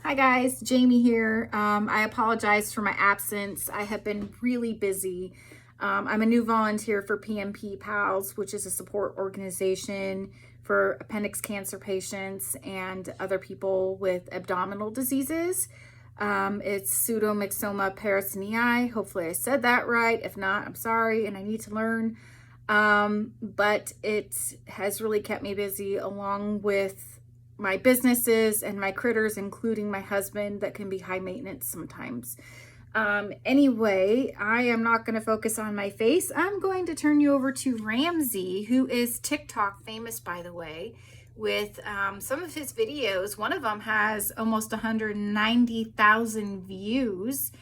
Hi guys, Jamie here. I apologize for my absence. I have been really busy. I'm a new volunteer for PMP Pals, which is a support organization for appendix cancer patients and other people with abdominal diseases. It's pseudomyxoma peritonei. Hopefully I said that right. If not, I'm sorry and I need to learn. But it has really kept me busy along with my businesses and my critters, including my husband, that can be high maintenance sometimes. Anyway, I am not going to focus on my face. I'm going to turn you over to Ramsey, who is TikTok famous, by the way, with some of his videos. One of them has almost 190,000 views.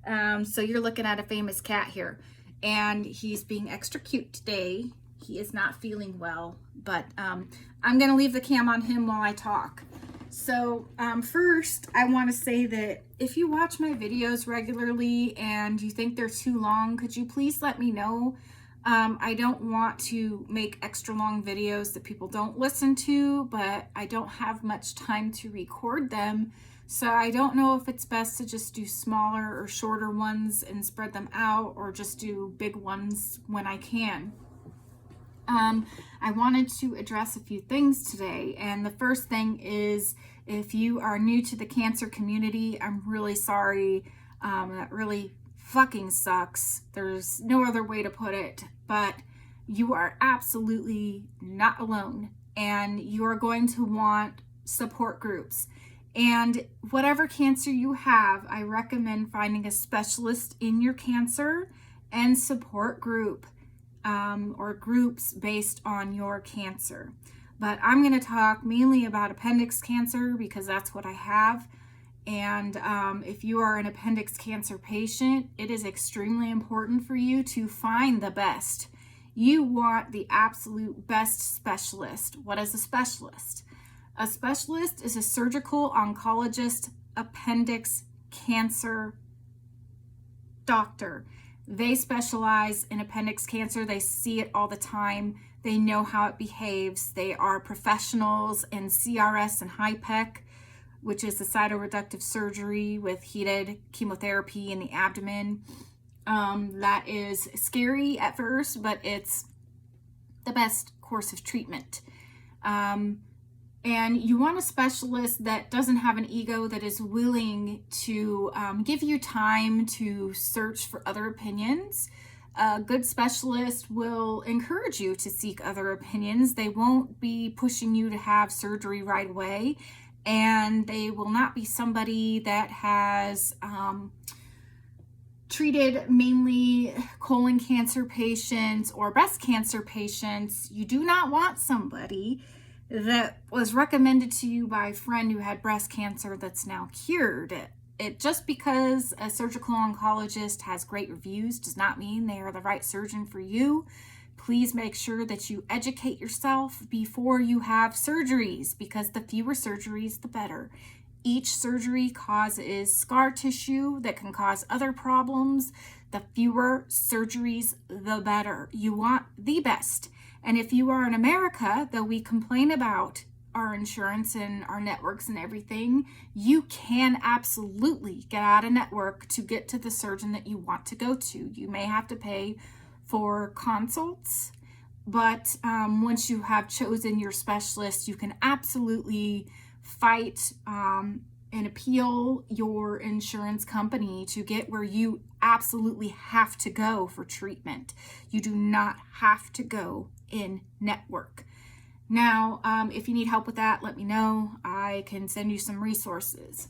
So you're looking at a famous cat here. And he's being extra cute today. He is not feeling well, but I'm going to leave the cam on him while I talk. So first, I want to say that if you watch my videos regularly and you think they're too long, could you please let me know? I don't want to make extra long videos that people don't listen to, but I don't have much time to record them. So I don't know if it's best to just do smaller or shorter ones and spread them out, or just do big ones when I can. I wanted to address a few things today, and the first thing is, if you are new to the cancer community, I'm really sorry. That really fucking sucks. There's no other way to put it, but you are absolutely not alone, and you are going to want support groups. And whatever cancer you have, I recommend finding a specialist in your cancer and support group. Or groups based on your cancer. But I'm going to talk mainly about appendix cancer because that's what I have. And if you are an appendix cancer patient, it is extremely important for you to find the best. You want the absolute best specialist. What is a specialist? A specialist is a surgical oncologist appendix cancer doctor. They specialize in appendix cancer. They see it all the time. They know how it behaves. They are professionals in CRS and HIPEC, which is the cytoreductive surgery with heated chemotherapy in the abdomen. That is scary at first, but it's the best course of treatment. And you want a specialist that doesn't have an ego, that is willing to give you time to search for other opinions. A good specialist will encourage you to seek other opinions. They won't be pushing you to have surgery right away. And they will not be somebody that has treated mainly colon cancer patients or breast cancer patients. You do not want somebody that was recommended to you by a friend who had breast cancer that's now cured. It just because a surgical oncologist has great reviews does not mean they are the right surgeon for you. Please make sure that you educate yourself before you have surgeries, because the fewer surgeries, the better. Each surgery causes scar tissue that can cause other problems. The fewer surgeries, the better. You want the best. And if you are in America, though we complain about our insurance and our networks and everything, you can absolutely get out of network to get to the surgeon that you want to go to. You may have to pay for consults, but once you have chosen your specialist, you can absolutely fight and appeal your insurance company to get where you absolutely have to go for treatment. You do not have to go in network. Now, if you need help with that, let me know. I can send you some resources.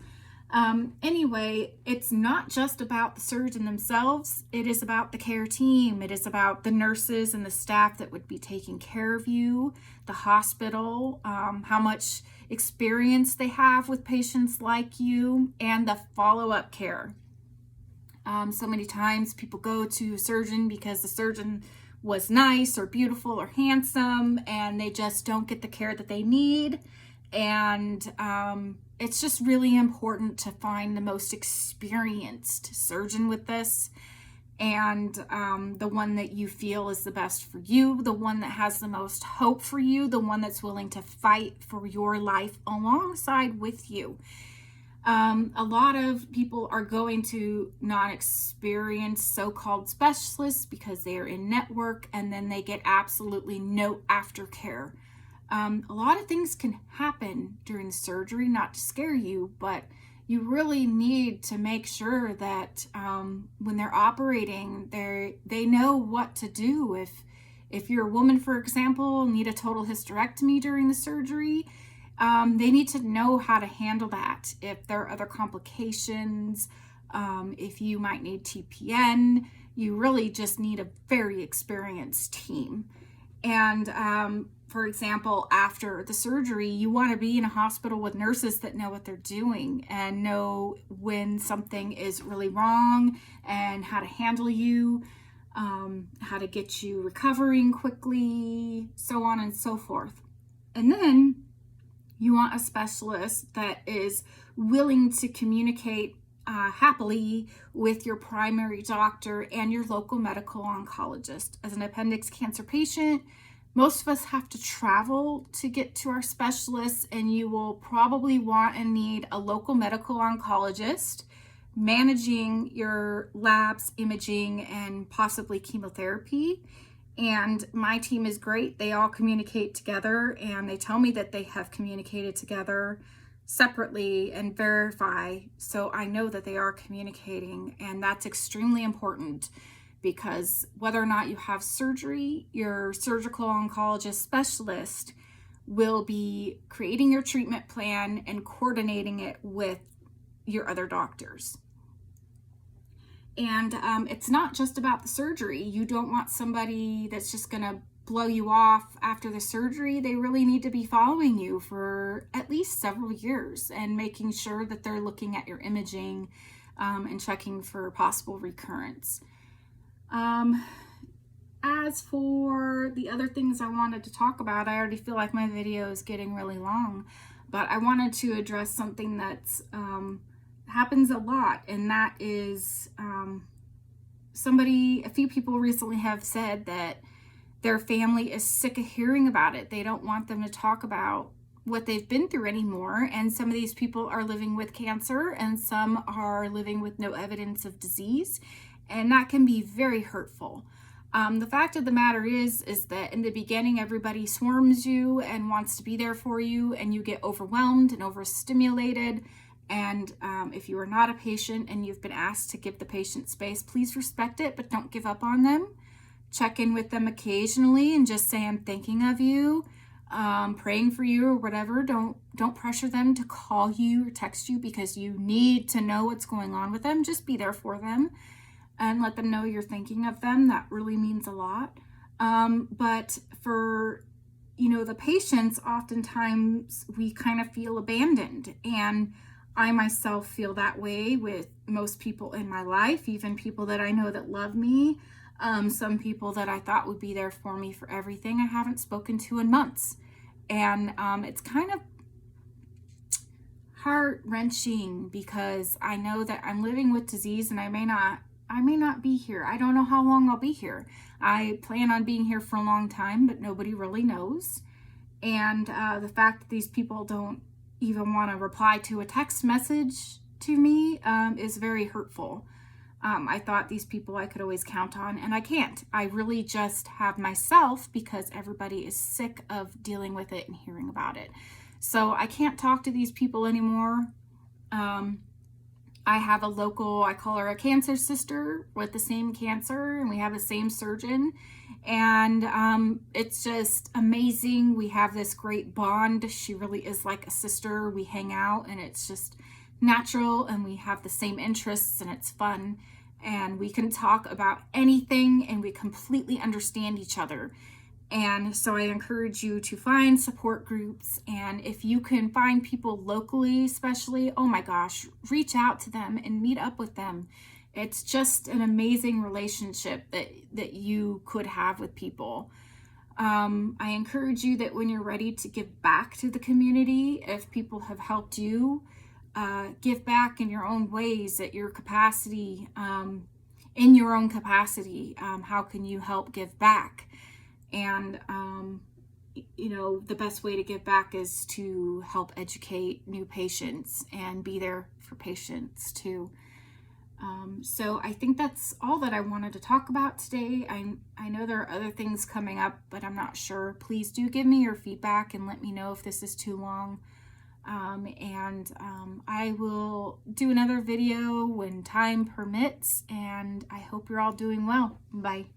Anyway, it's not just about the surgeon themselves. It is about the care team. It is about the nurses and the staff that would be taking care of you, the hospital, how much experience they have with patients like you, and the follow-up care. So many times people go to a surgeon because the surgeon was nice or beautiful or handsome, and they just don't get the care that they need. And it's just really important to find the most experienced surgeon with this, and the one that you feel is the best for you, the one that has the most hope for you, the one that's willing to fight for your life alongside with you. A lot of people are going to non-experienced so-called specialists because they are in network, and then they get absolutely no aftercare. A lot of things can happen during the surgery, not to scare you, but you really need to make sure that when they're operating, they know what to do. If you're a woman, for example, need a total hysterectomy during the surgery, they need to know how to handle that. If there are other complications, if you might need TPN, you really just need a very experienced team. And for example, after the surgery, you want to be in a hospital with nurses that know what they're doing and know when something is really wrong and how to handle you, how to get you recovering quickly, so on and so forth. And then you want a specialist that is willing to communicate happily with your primary doctor and your local medical oncologist. As an appendix cancer patient, most of us have to travel to get to our specialists, and you will probably want and need a local medical oncologist managing your labs, imaging, and possibly chemotherapy. And my team is great. They all communicate together, and they tell me that they have communicated together separately and verify, so I know that they are communicating. And that's extremely important, because whether or not you have surgery, your surgical oncologist specialist will be creating your treatment plan and coordinating it with your other doctors. And it's not just about the surgery. You don't want somebody that's just going to blow you off after the surgery. They really need to be following you for at least several years and making sure that they're looking at your imaging and checking for possible recurrence. As for the other things I wanted to talk about, I already feel like my video is getting really long, but I wanted to address something that's happens a lot, and that is a few people recently have said that their family is sick of hearing about it. They don't want them to talk about what they've been through anymore. And some of these people are living with cancer, and some are living with no evidence of disease. And that can be very hurtful. The fact of the matter is that in the beginning, everybody swarms you and wants to be there for you, and you get overwhelmed and overstimulated. And if you are not a patient and you've been asked to give the patient space, please respect it, but don't give up on them. Check in with them occasionally and just say, I'm thinking of you, praying for you, or whatever. Don't pressure them to call you or text you, because you need to know what's going on with them. Just be there for them and let them know you're thinking of them. That really means a lot. But for the patients, oftentimes we kind of feel abandoned, and I myself feel that way with most people in my life, even people that I know that love me. Some people that I thought would be there for me for everything, I haven't spoken to in months. And it's kind of heart-wrenching, because I know that I'm living with disease, and I may not be here. I don't know how long I'll be here. I plan on being here for a long time, but nobody really knows. And the fact that these people don't even want to reply to a text message to me is very hurtful. I thought these people I could always count on, and I can't. I really just have myself, because everybody is sick of dealing with it and hearing about it. So I can't talk to these people anymore. I have a local, I call her a cancer sister with the same cancer, and we have the same surgeon. And it's just amazing. We have this great bond. She really is like a sister. We hang out, and it's just natural, and we have the same interests, and it's fun. And we can talk about anything, and we completely understand each other. And so I encourage you to find support groups. And if you can find people locally, especially, oh my gosh, reach out to them and meet up with them. It's just an amazing relationship that you could have with people. I encourage you that when you're ready to give back to the community, if people have helped you, give back in your own ways, at your capacity, in your own capacity. How can you help give back? And, you know, the best way to give back is to help educate new patients and be there for patients too. So I think that's all that I wanted to talk about today. I know there are other things coming up, but I'm not sure. Please do give me your feedback and let me know if this is too long. I will do another video when time permits, and I hope you're all doing well. Bye.